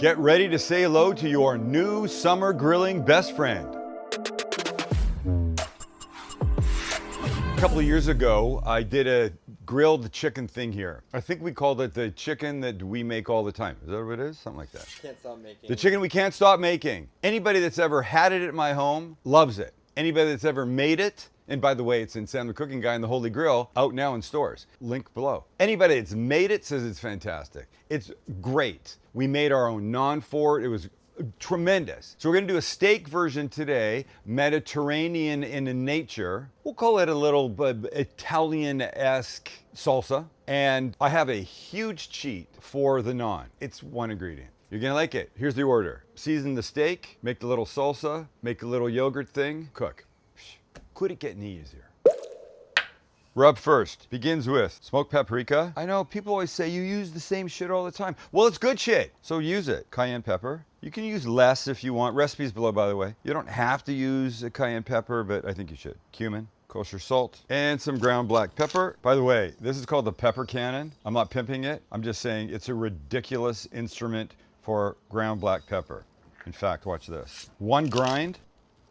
Get ready to say hello to your new summer grilling best friend. A couple of years ago, I did a grilled chicken thing here. I think we called it the chicken that we make all the time. Is that what it is? Something like that. Can't stop making. The chicken we can't stop making. Anybody that's ever had it at my home loves it. Anybody that's ever made it, and by the way, it's in Sam the Cooking Guy and the Holy Grail, out now in stores. Link below. Anybody that's made it says it's fantastic. It's great. We made our own naan for it. It was tremendous. So we're gonna do a steak version today, Mediterranean in nature. We'll call it a little Italian-esque salsa. And I have a huge cheat for the naan. It's one ingredient. You're gonna like it. Here's the order. Season the steak, make the little salsa, make a little yogurt thing, cook. Could it get any easier? Rub first. Begins with smoked paprika. I know people always say you use the same shit all the time. Well, it's good shit, so use it. Cayenne pepper. You can use less if you want. Recipes below, by the way. You don't have to use a cayenne pepper, but I think you should. Cumin, kosher salt, and some ground black pepper. By the way, this is called the pepper cannon. I'm not pimping it. I'm just saying it's a ridiculous instrument for ground black pepper. In fact, watch this. One grind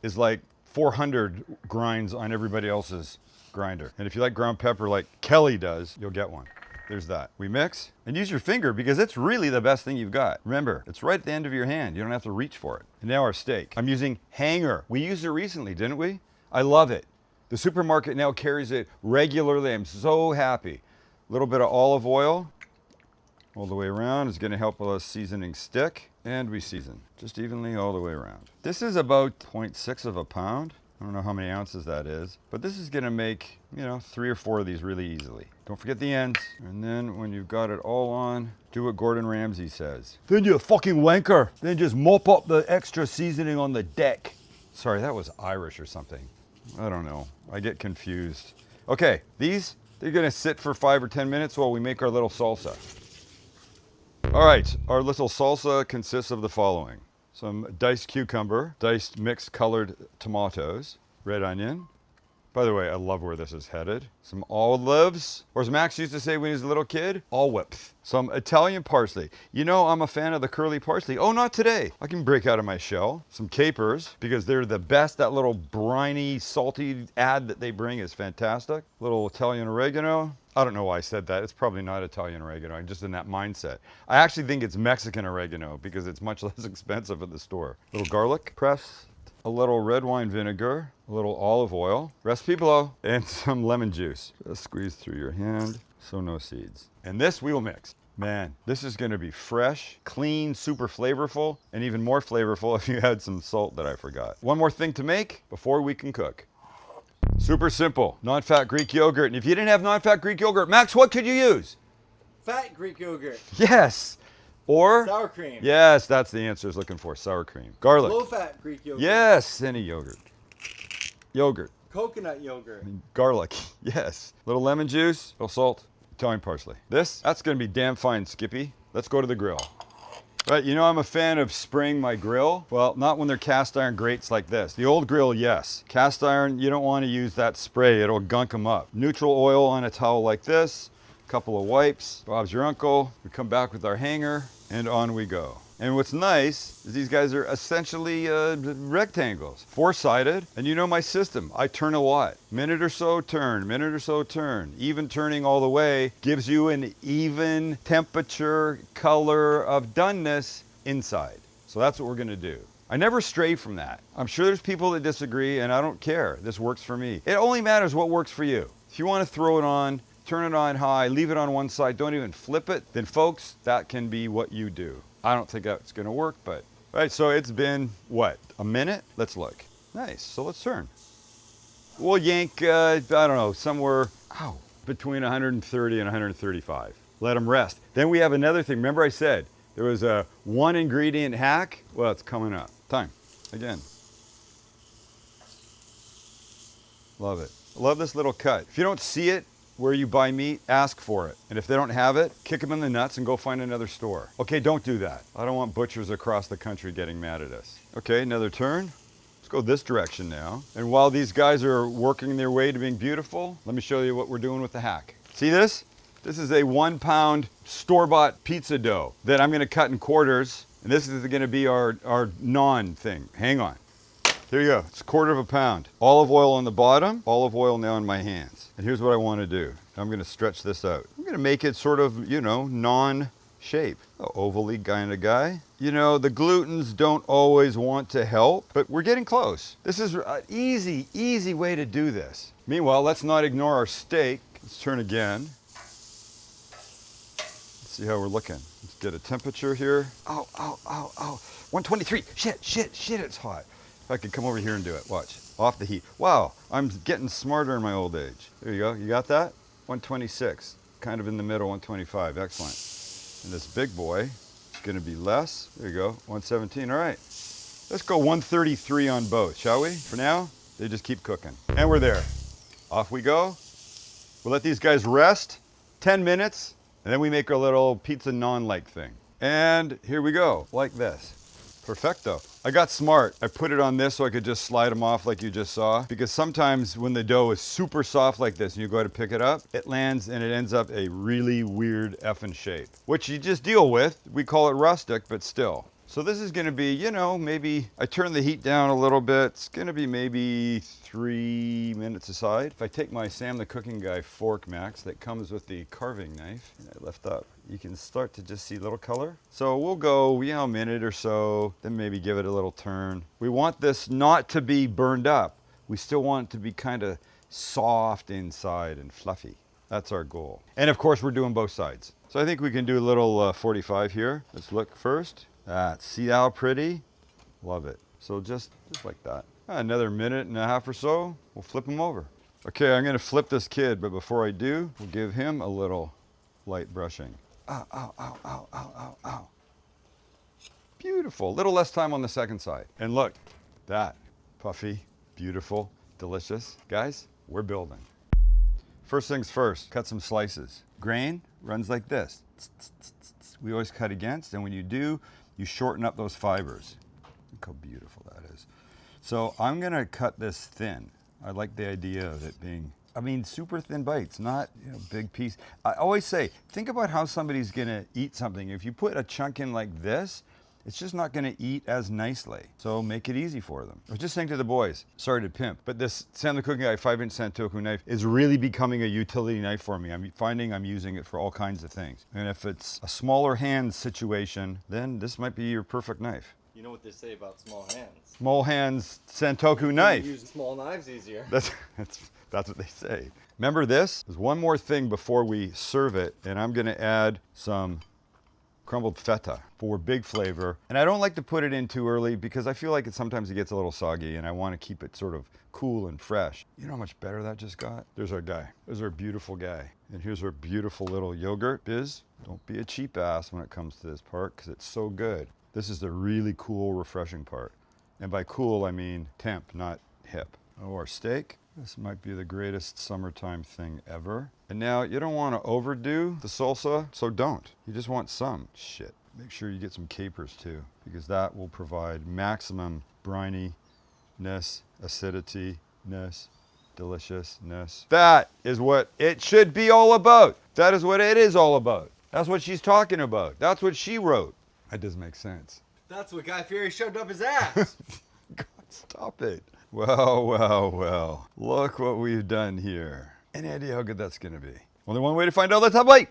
is like 400 grinds on everybody else's grinder. And if you like ground pepper like Kelly does, you'll get one. There's that. We mix and use your finger because it's really the best thing you've got. Remember, it's right at the end of your hand. You don't have to reach for it. And now our steak. I'm using hanger. We used it recently, didn't we? I love it. The supermarket now carries it regularly. I'm so happy. A little bit of olive oil all the way around is going to help with us seasoning stick. And we season just evenly all the way around. This is about 0.6 of a pound. I don't know how many ounces that is, but this is gonna make, 3 or 4 of these really easily. Don't forget the ends. And then when you've got it all on, do what Gordon Ramsay says. Then you fucking wanker. Then just mop up the extra seasoning on the deck. Sorry, that was Irish or something. I don't know. I get confused. Okay, they're gonna sit for 5 or 10 minutes while we make our little salsa. All right, our little salsa consists of the following. Some diced cucumber, diced mixed colored tomatoes, red onion. By the way, I love where this is headed. Some olives, or as Max used to say when he was a little kid, olives. Some Italian parsley. You know I'm a fan of the curly parsley. Oh, not today. I can break out of my shell. Some capers, because they're the best. That little briny, salty add that they bring is fantastic. Little Italian oregano. I don't know why I said that. It's probably not Italian oregano. I'm just in that mindset. I actually think it's Mexican oregano because it's much less expensive at the store. A little garlic pressed, a little red wine vinegar, a little olive oil, recipe below, and some lemon juice. Just squeeze through your hand so no seeds. And this we will mix. Man, this is gonna be fresh, clean, super flavorful, and even more flavorful if you add some salt that I forgot. One more thing to make before we can cook. Super simple, non-fat Greek yogurt. And if you didn't have non-fat Greek yogurt, Max, what could you use? Fat Greek yogurt. Yes. Or? Sour cream. Yes, that's the answer I was looking for, sour cream. Garlic. Low-fat Greek yogurt. Yes, any yogurt. Yogurt. Coconut yogurt. Garlic, yes. Little lemon juice, little salt, Italian parsley. That's gonna be damn fine, Skippy. Let's go to the grill. Right, I'm a fan of spraying my grill. Well, not when they're cast iron grates like this. The old grill, yes. Cast iron, you don't want to use that spray. It'll gunk them up. Neutral oil on a towel like this. A couple of wipes. Bob's your uncle. We come back with our hanger, and on we go. And what's nice is these guys are essentially rectangles, 4-sided. And you know my system. I turn a lot. Minute or so turn, minute or so turn. Even turning all the way gives you an even temperature, color of doneness inside. So that's what we're gonna do. I never stray from that. I'm sure there's people that disagree, and I don't care. This works for me. It only matters what works for you. If you wanna throw it on, turn it on high, leave it on one side, don't even flip it, then folks, that can be what you do. I don't think that's gonna work, but. All right, so it's been, what, a minute? Let's look. Nice, so let's turn. We'll yank, I don't know, somewhere, between 130 and 135. Let them rest. Then we have another thing. Remember I said there was a 1 ingredient hack? Well, it's coming up. Time, again. Love it. Love this little cut. If you don't see it, where you buy meat, ask for it. And if they don't have it, kick them in the nuts and go find another store. Okay, don't do that. I don't want butchers across the country getting mad at us. Okay, another turn. Let's go this direction now. And while these guys are working their way to being beautiful, let me show you what we're doing with the hack. See this? This is a 1 pound store-bought pizza dough that I'm gonna cut in quarters And this is gonna be our naan thing. Hang on. Here you go. It's 1/4 pound. Olive oil on the bottom, olive oil now in my hands. And here's what I want to do. I'm gonna stretch this out. I'm gonna make it sort of, you know, naan shape. Ovally kind of guy. You know, the glutens don't always want to help, but we're getting close. This is an easy way to do this. Meanwhile, let's not ignore our steak. Let's turn again. Let's see how we're looking. Let's get a temperature here. Oh, 123. Shit, it's hot. If I could come over here and do it, watch. Off the heat. Wow, I'm getting smarter in my old age. There you go, you got that? 126, kind of in the middle, 125, excellent. And this big boy is gonna be less. There you go, 117, all right. Let's go 133 on both, shall we? For now, they just keep cooking. And we're there. Off we go. We'll let these guys rest, 10 minutes, and then we make our little pizza naan-like thing. And here we go, like this. Perfecto. I got smart. I put it on this so I could just slide them off like you just saw. Because sometimes when the dough is super soft like this and you go to pick it up, it lands and it ends up a really weird effing shape. Which you just deal with. We call it rustic, but still. So this is gonna be, you know, maybe I turn the heat down a little bit. It's gonna be maybe 3 minutes aside. If I take my Sam the Cooking Guy fork, Max, that comes with the carving knife, and I lift up, you can start to just see little color. So we'll go, you know, a minute or so, then maybe give it a little turn. We want this not to be burned up. We still want it to be kind of soft inside and fluffy. That's our goal. And of course, we're doing both sides. So I think we can do a little 45 here. Let's look first. See how pretty? Love it. So just like that. Another minute and a half or so, we'll flip him over. Okay, I'm gonna flip this kid, but before I do, we'll give him a little light brushing. Ow. Beautiful. Little less time on the second side. And look, that, puffy, beautiful, delicious. Guys, we're building. First things first, cut some slices. Grain runs like this. We always cut against, and when you do, you shorten up those fibers. Look how beautiful that is. So I'm gonna cut this thin. I like the idea of it being, I mean, super thin bites, not, you know, big piece. I always say, think about how somebody's gonna eat something. If you put a chunk in like this, it's just not gonna eat as nicely. So make it easy for them. I was just saying to the boys, sorry to pimp, but this Sam the Cooking Guy 5-inch Santoku knife is really becoming a utility knife for me. I'm finding I'm using it for all kinds of things. And if it's a smaller hand situation, then this might be your perfect knife. You know what they say about small hands? Small hands Santoku knife. Use small knives easier. That's what they say. Remember this? There's one more thing before we serve it, and I'm gonna add some crumbled feta for big flavor. And I don't like to put it in too early because I feel like sometimes it gets a little soggy and I want to keep it sort of cool and fresh. You know how much better that just got? There's our guy. There's our beautiful guy. And here's our beautiful little yogurt. Biz, don't be a cheap ass when it comes to this part because it's so good. This is the really cool, refreshing part. And by cool, I mean temp, not hip. Oh, our steak. This might be the greatest summertime thing ever. And now you don't want to overdo the salsa, so don't. You just want some. Shit. Make sure you get some capers too, because that will provide maximum brininess, acidity-ness, deliciousness. That is what it should be all about. That is what it is all about. That's what she's talking about. That's what she wrote. That doesn't make sense. That's what Guy Fieri shoved up his ass. God, stop it. Well. Look what we've done here. Any idea how good that's gonna be? Only one way to find out. Let's have a bite.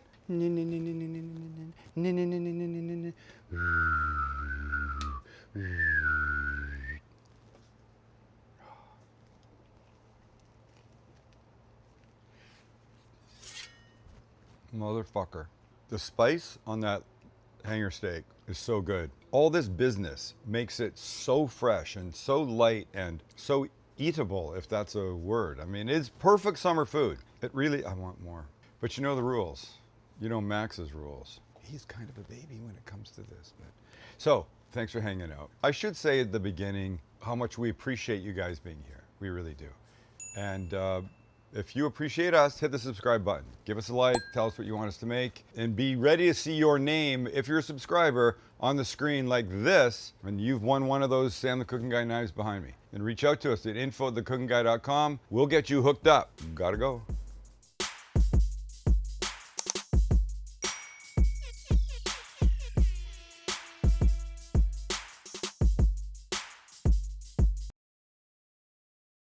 Motherfucker. The spice on that hanger steak is so good. All this business makes it so fresh and so light and so eatable, if that's a word. I mean, it's perfect summer food. It really, I want more. But you know the rules. You know Max's rules. He's kind of a baby when it comes to this. So, thanks for hanging out. I should say at the beginning how much we appreciate you guys being here. We really do. And if you appreciate us, hit the subscribe button. Give us a like, tell us what you want us to make, and be ready to see your name, if you're a subscriber, on the screen like this, and you've won one of those Sam the Cooking Guy knives behind me. And reach out to us at info@thecookingguy.com. We'll get you hooked up. Gotta go.